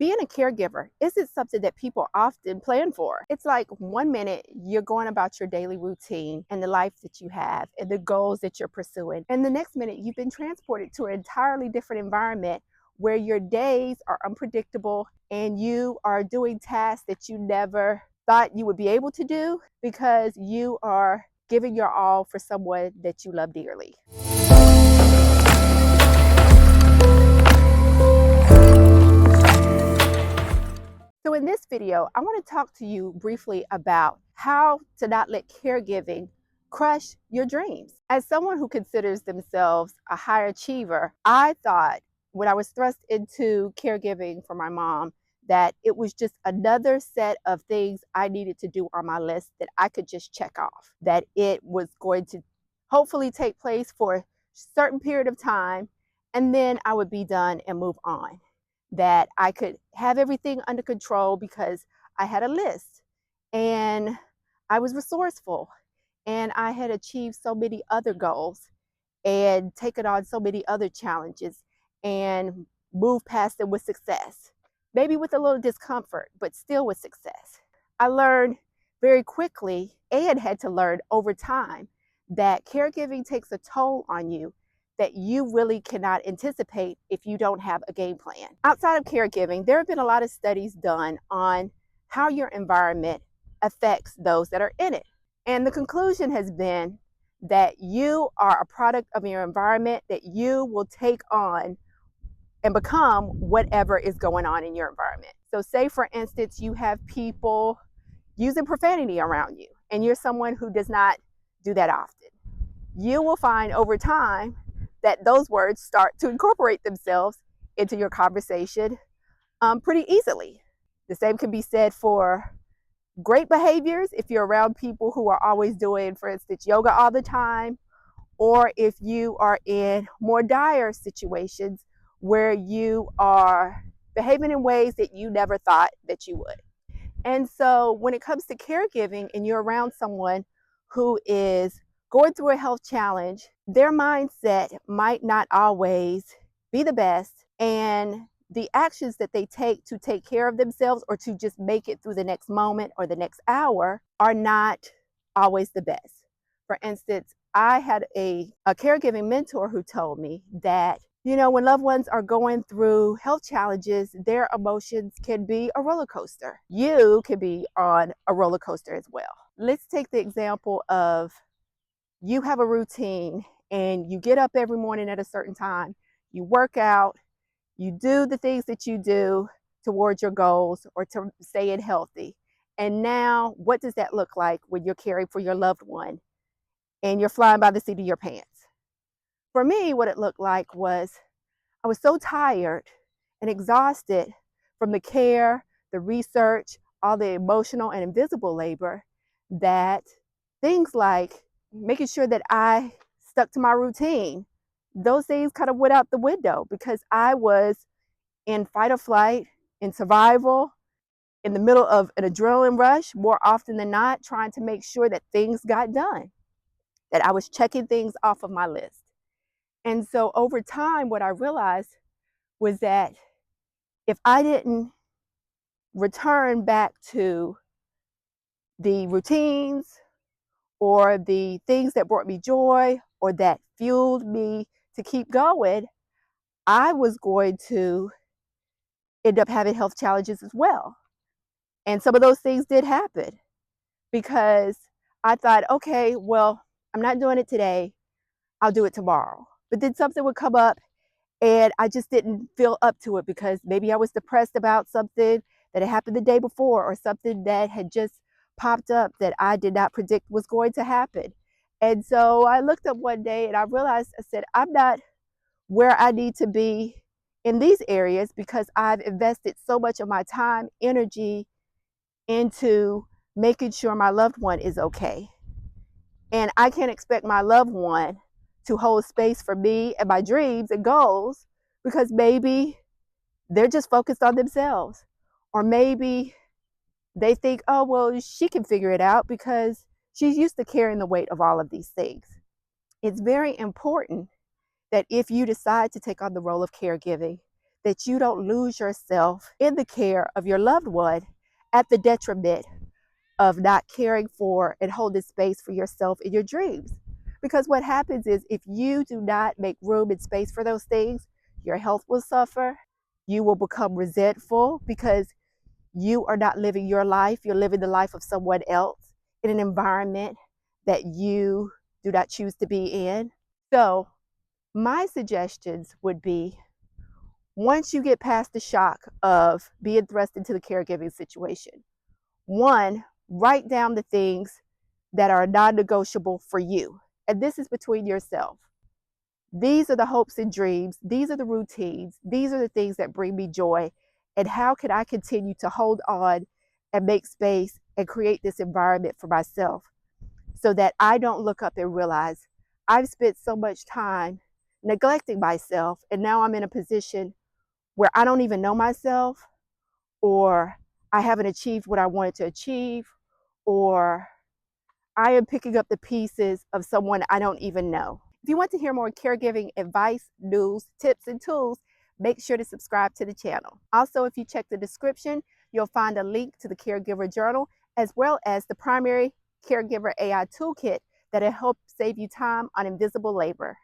Being a caregiver isn't something that people often plan for. It's like 1 minute you're going about your daily routine and the life that you have and the goals that you're pursuing. And the next minute you've been transported to an entirely different environment where your days are unpredictable and you are doing tasks that you never thought you would be able to do because you are giving your all for someone that you love dearly. So in this video, I want to talk to you briefly about how to not let caregiving crush your dreams. As someone who considers themselves a high achiever, I thought when I was thrust into caregiving for my mom that it was just another set of things I needed to do on my list that I could just check off, that it was going to hopefully take place for a certain period of time, and then I would be done and move on, that I could have everything under control because I had a list and I was resourceful and I had achieved so many other goals and taken on so many other challenges and moved past them with success. Maybe with a little discomfort, but still with success. I learned very quickly and had to learn over time that caregiving takes a toll on you that you really cannot anticipate if you don't have a game plan. Outside of caregiving, there have been a lot of studies done on how your environment affects those that are in it. And the conclusion has been that you are a product of your environment, that you will take on and become whatever is going on in your environment. So say for instance, you have people using profanity around you and you're someone who does not do that often. You will find over time that those words start to incorporate themselves into your conversation pretty easily. The same can be said for great behaviors if you're around people who are always doing, for instance, yoga all the time, or if you are in more dire situations where you are behaving in ways that you never thought that you would. And so when it comes to caregiving and you're around someone who is going through a health challenge, their mindset might not always be the best, and the actions that they take to take care of themselves or to just make it through the next moment or the next hour are not always the best. For instance, I had a caregiving mentor who told me that, you know, when loved ones are going through health challenges, their emotions can be a roller coaster. You can be on a roller coaster as well. Let's take the example of you have a routine and you get up every morning at a certain time, you work out, you do the things that you do towards your goals or to staying healthy. And now what does that look like when you're caring for your loved one and you're flying by the seat of your pants? For me, what it looked like was I was so tired and exhausted from the care, the research, all the emotional and invisible labor, that things like making sure that I stuck to my routine, those things kind of went out the window because I was in fight or flight, in survival, in the middle of an adrenaline rush, more often than not, trying to make sure that things got done, that I was checking things off of my list. And so over time, what I realized was that if I didn't return back to the routines or the things that brought me joy or that fueled me to keep going, I was going to end up having health challenges as well. And some of those things did happen because I thought, okay, well, I'm not doing it today, I'll do it tomorrow. But then something would come up and I just didn't feel up to it because maybe I was depressed about something that had happened the day before or something that had just popped up that I did not predict was going to happen. And so I looked up one day and I realized, I said, I'm not where I need to be in these areas because I've invested so much of my time, energy into making sure my loved one is okay. And I can't expect my loved one to hold space for me and my dreams and goals because maybe they're just focused on themselves. Or maybe they think, oh, well, she can figure it out because she's used to carrying the weight of all of these things. It's very important that if you decide to take on the role of caregiving, that you don't lose yourself in the care of your loved one at the detriment of not caring for and holding space for yourself in your dreams. Because what happens is if you do not make room and space for those things, your health will suffer. You will become resentful because you are not living your life. You're living the life of someone else in an environment that you do not choose to be in. So, my suggestions would be once you get past the shock of being thrust into the caregiving situation, one, write down the things that are non negotiable for you. And this is between yourself. These are the hopes and dreams. These are the routines. These are the things that bring me joy. And how can I continue to hold on and make space and create this environment for myself so that I don't look up and realize I've spent so much time neglecting myself. And now I'm in a position where I don't even know myself, or I haven't achieved what I wanted to achieve, or I am picking up the pieces of someone I don't even know. If you want to hear more caregiving advice, news, tips, and tools, make sure to subscribe to the channel. Also, if you check the description, you'll find a link to the Caregiver Journal, as well as the primary Caregiver AI Toolkit that'll help save you time on invisible labor.